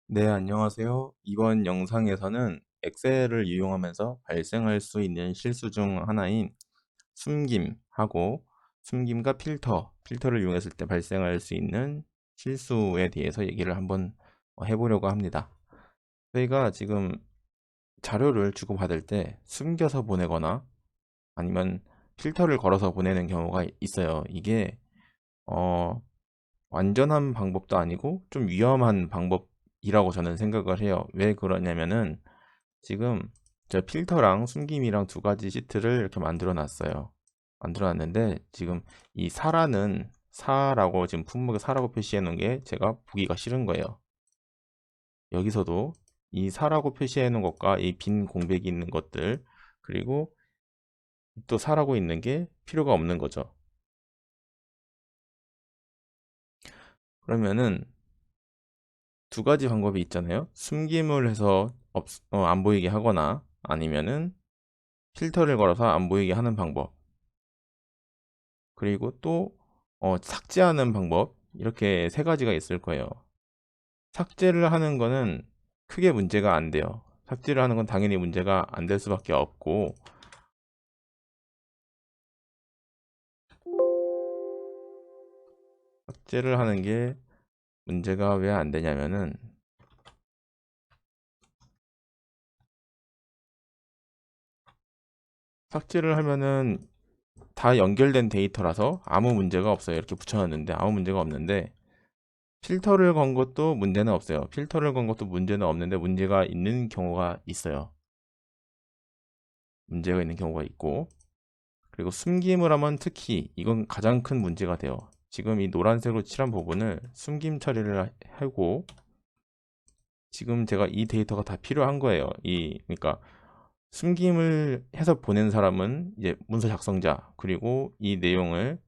네, 안녕하세요. 이번 영상에서는 엑셀을 이용하면서 발생할 수 있는 실수 중 하나인 숨김하고 숨김과 필터를 이용했을 때 발생할 수 있는 실수에 대해서 얘기를 한번 해보려고 합니다. 저희가 지금 자료를 주고받을 때 숨겨서 보내거나 아니면 필터를 걸어서 보내는 경우가 있어요. 이게 어, 완전한 방법도 아니고 좀 위험한 방법이라고 저는 생각을 해요. 왜 그러냐면은 지금 저 필터랑 숨김이랑 두 가지 시트를 이렇게 만들어 놨어요. 만들어 놨는데 지금 이 사라고 지금 품목에 사라고 표시해 놓은 게 제가 보기가 싫은 거예요. 여기서도 이 사라고 표시해 놓은 것과 이 빈 공백이 있는 것들 그리고 또 사라고 있는 게 필요가 없는 거죠. 그러면은 두 가지 방법이 있잖아요. 숨김을 해서 안 보이게 하거나 아니면은 필터를 걸어서 안 보이게 하는 방법. 그리고 또 삭제하는 방법. 이렇게 세 가지가 있을 거예요. 삭제를 하는 거는 크게 문제가 안 돼요. 삭제를 하는 건 당연히 문제가 안 될 수밖에 없고 삭제를 하는 게 문제가 왜 안 되냐면은 삭제를 하면은 다 연결된 데이터라서 아무 문제가 없어요. 이렇게 붙여놨는데 아무 문제가 없는데 필터를 건 것도 문제는 없어요. 필터를 건 것도 문제는 없는데 문제가 있는 경우가 있어요. 문제가 있는 경우가 있고 그리고 숨김을 하면 특히 이건 가장 큰 문제가 돼요. 지금 이 노란색으로 칠한 부분을 숨김 처리를 하고 지금 제가 이 데이터가 다 필요한 거예요. 그러니까 숨김을 해서 보낸 사람은 이제 문서 작성자 그리고 이 내용을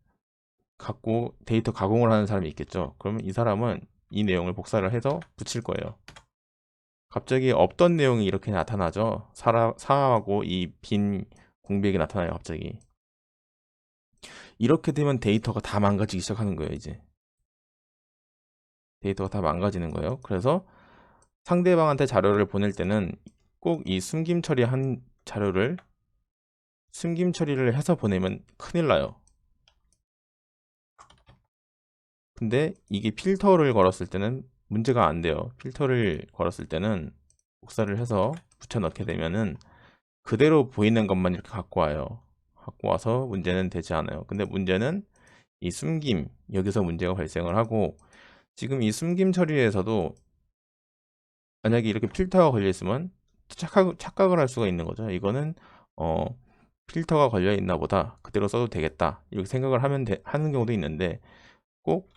갖고 데이터 가공을 하는 사람이 있겠죠. 그러면 이 사람은 이 내용을 복사를 해서 붙일 거예요. 갑자기 없던 내용이 이렇게 나타나죠. 사하고 이 빈 공백이 나타나요, 갑자기. 이렇게 되면 데이터가 다 망가지기 시작하는 거예요, 이제. 데이터가 다 망가지는 거예요. 그래서 상대방한테 자료를 보낼 때는 꼭 이 숨김 처리를 해서 보내면 큰일 나요. 근데 이게 필터를 걸었을 때는 문제가 안 돼요. 필터를 걸었을 때는 복사를 해서 붙여 넣게 되면은 그대로 보이는 것만 이렇게 갖고 와요. 갖고 와서 문제는 되지 않아요. 근데 문제는 이 숨김, 여기서 문제가 발생을 하고 지금 이 숨김 처리에서도 만약에 이렇게 필터가 걸려 있으면 착각을 할 수가 있는 거죠. 이거는 어, 필터가 걸려 있나 보다. 그대로 써도 되겠다. 이렇게 생각을 하는 경우도 있는데 꼭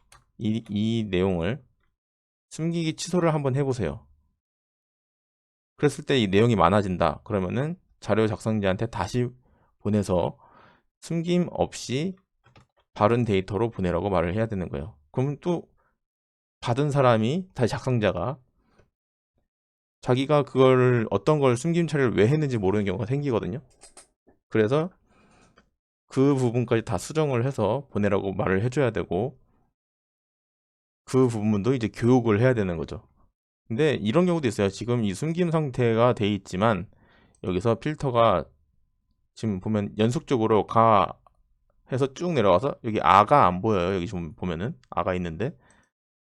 이 내용을 숨기기 취소를 한번 해보세요. 그랬을 때 이 내용이 많아진다. 그러면은 자료 작성자한테 다시 보내서 숨김 없이 바른 데이터로 보내라고 말을 해야 되는 거예요. 그러면 또 받은 사람이 다시 작성자가 자기가 그걸 어떤 걸 숨김 처리를 왜 했는지 모르는 경우가 생기거든요. 그래서 그 부분까지 다 수정을 해서 보내라고 말을 해줘야 되고 그 부분도 이제 교육을 해야 되는 거죠. 근데 이런 경우도 있어요. 지금 이 숨김 상태가 돼 있지만 여기서 필터가 지금 보면 연속적으로 가 해서 쭉 내려와서 여기 아가 안 보여요. 여기 좀 보면은 아가 있는데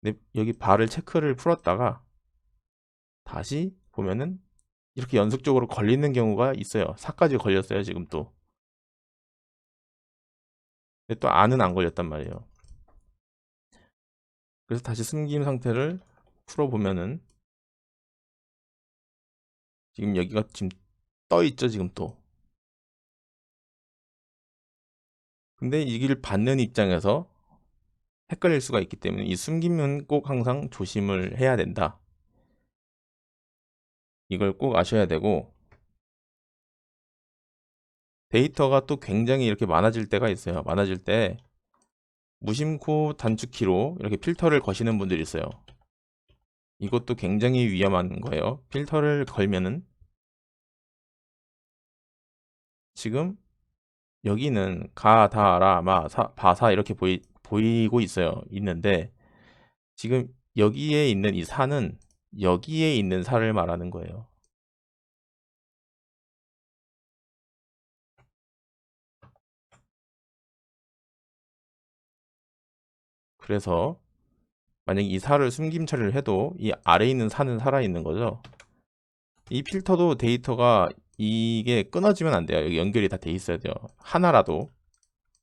근데 여기 발을 체크를 풀었다가 다시 보면은 이렇게 연속적으로 걸리는 경우가 있어요. 사까지 걸렸어요. 지금 또. 근데 또 아는 안 걸렸단 말이에요. 그래서 다시 숨김 상태를 풀어보면은 지금 여기가 지금 떠 있죠. 지금 또. 근데 이길 받는 입장에서 헷갈릴 수가 있기 때문에 이 숨김은 꼭 항상 조심을 해야 된다. 이걸 꼭 아셔야 되고 데이터가 또 굉장히 이렇게 많아질 때가 있어요. 많아질 때 무심코 단축키로 이렇게 필터를 거시는 분들이 있어요. 이것도 굉장히 위험한 거예요. 필터를 걸면은 지금 여기는 가, 다, 라, 마, 사, 바, 사 이렇게 보이고 있어요. 있는데 지금 여기에 있는 이 사는 여기에 있는 사를 말하는 거예요. 그래서 만약 이 사를 숨김 처리를 해도 이 아래에 있는 사는 살아있는 거죠. 이 필터도 데이터가 이게 끊어지면 안 돼요. 여기 연결이 다 돼 있어야 돼요. 하나라도,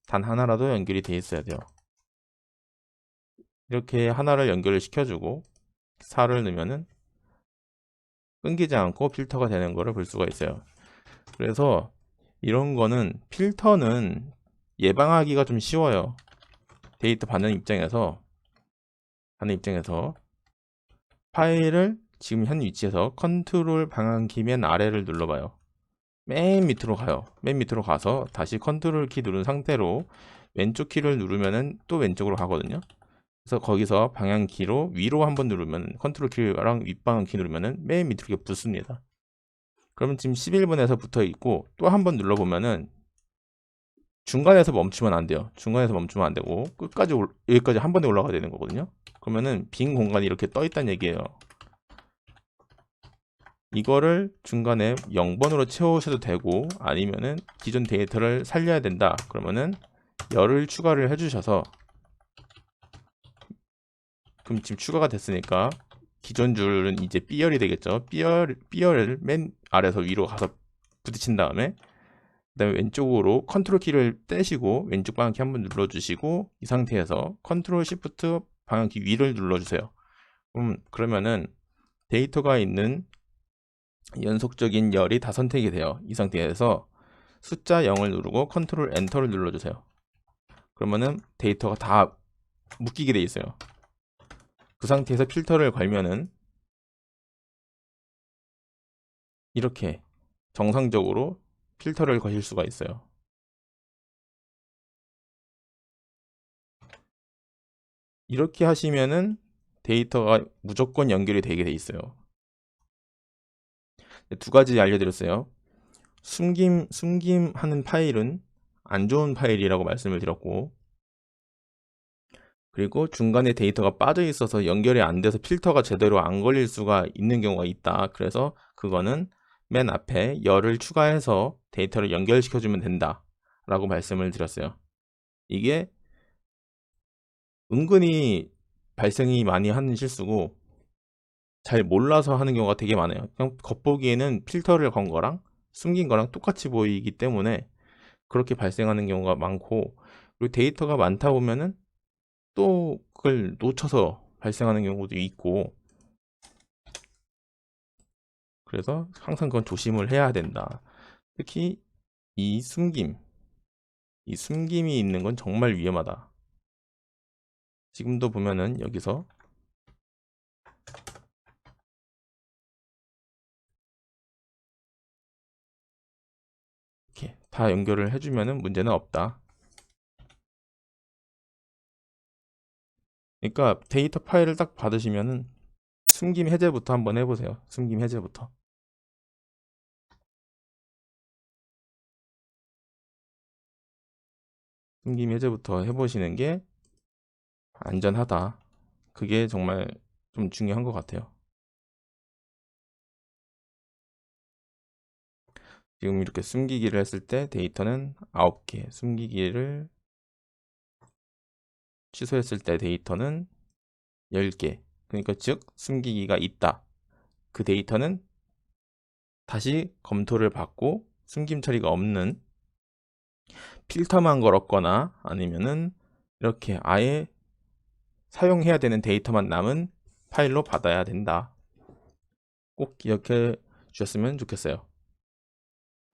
단 하나라도 연결이 돼 있어야 돼요. 이렇게 하나를 연결을 시켜주고 사를 넣으면은 끊기지 않고 필터가 되는 거를 볼 수가 있어요. 그래서 이런 거는 필터는 예방하기가 좀 쉬워요. 데이터 받는 입장에서 파일을 지금 현 위치에서 컨트롤 방향키 맨 아래를 눌러봐요. 맨 밑으로 가요. 맨 밑으로 가서 다시 컨트롤 키 누른 상태로 왼쪽 키를 누르면은 또 왼쪽으로 가거든요. 그래서 거기서 방향키로 위로 한번 누르면 컨트롤 키랑 윗방향키 누르면은 맨 밑으로 이렇게 붙습니다. 그러면 지금 11분에서 붙어 있고 또 한번 눌러보면은 중간에서 멈추면 안 돼요. 중간에서 멈추면 안 되고 끝까지 여기까지 한 번에 올라가야 되는 거거든요. 그러면은 빈 공간이 이렇게 떠 있다는 얘기예요. 이거를 중간에 0번으로 채우셔도 되고 아니면은 기존 데이터를 살려야 된다. 그러면은 열을 추가를 해주셔서 그럼 지금 추가가 됐으니까 기존 줄은 이제 B열이 되겠죠. B열을 맨 아래에서 위로 가서 부딪힌 다음에 그다음에 왼쪽으로 컨트롤 키를 떼시고 왼쪽 방향키 한번 눌러주시고 이 상태에서 컨트롤 시프트 방향키 위를 눌러주세요. 그러면은 데이터가 있는 연속적인 열이 다 선택이 돼요. 이 상태에서 숫자 0을 누르고 컨트롤 엔터를 눌러주세요. 그러면은 데이터가 다 묶이게 돼 있어요. 그 상태에서 필터를 걸면은 이렇게 정상적으로 필터를 거실 수가 있어요. 이렇게 하시면은 데이터가 무조건 연결이 되게 돼 있어요. 두 가지 알려드렸어요. 숨김하는 파일은 안 좋은 파일이라고 말씀을 드렸고, 그리고 중간에 데이터가 빠져 있어서 연결이 안 돼서 필터가 제대로 안 걸릴 수가 있는 경우가 있다. 그래서 그거는 맨 앞에 열을 추가해서 데이터를 연결시켜주면 된다 라고 말씀을 드렸어요. 이게 은근히 발생이 많이 하는 실수고 잘 몰라서 하는 경우가 되게 많아요. 그냥 겉보기에는 필터를 건 거랑 숨긴 거랑 똑같이 보이기 때문에 그렇게 발생하는 경우가 많고, 그리고 데이터가 많다 보면은 또 그걸 놓쳐서 발생하는 경우도 있고, 그래서 항상 그건 조심을 해야 된다. 특히 이 숨김이 있는 건 정말 위험하다. 지금도 보면은 여기서 이렇게 다 연결을 해주면은 문제는 없다. 그러니까 데이터 파일을 딱 받으시면은 숨김 해제부터 한번 해보세요. 숨김 해제부터. 숨김 해제부터 해보시는 게 안전하다. 그게 정말 좀 중요한 것 같아요. 지금 이렇게 숨기기를 했을 때 데이터는 9개, 숨기기를 취소했을 때 데이터는 10개. 그러니까 즉 숨기기가 있다. 그 데이터는 다시 검토를 받고 숨김 처리가 없는 필터만 걸었거나 아니면은 이렇게 아예 사용해야 되는 데이터만 남은 파일로 받아야 된다. 꼭 기억해 주셨으면 좋겠어요.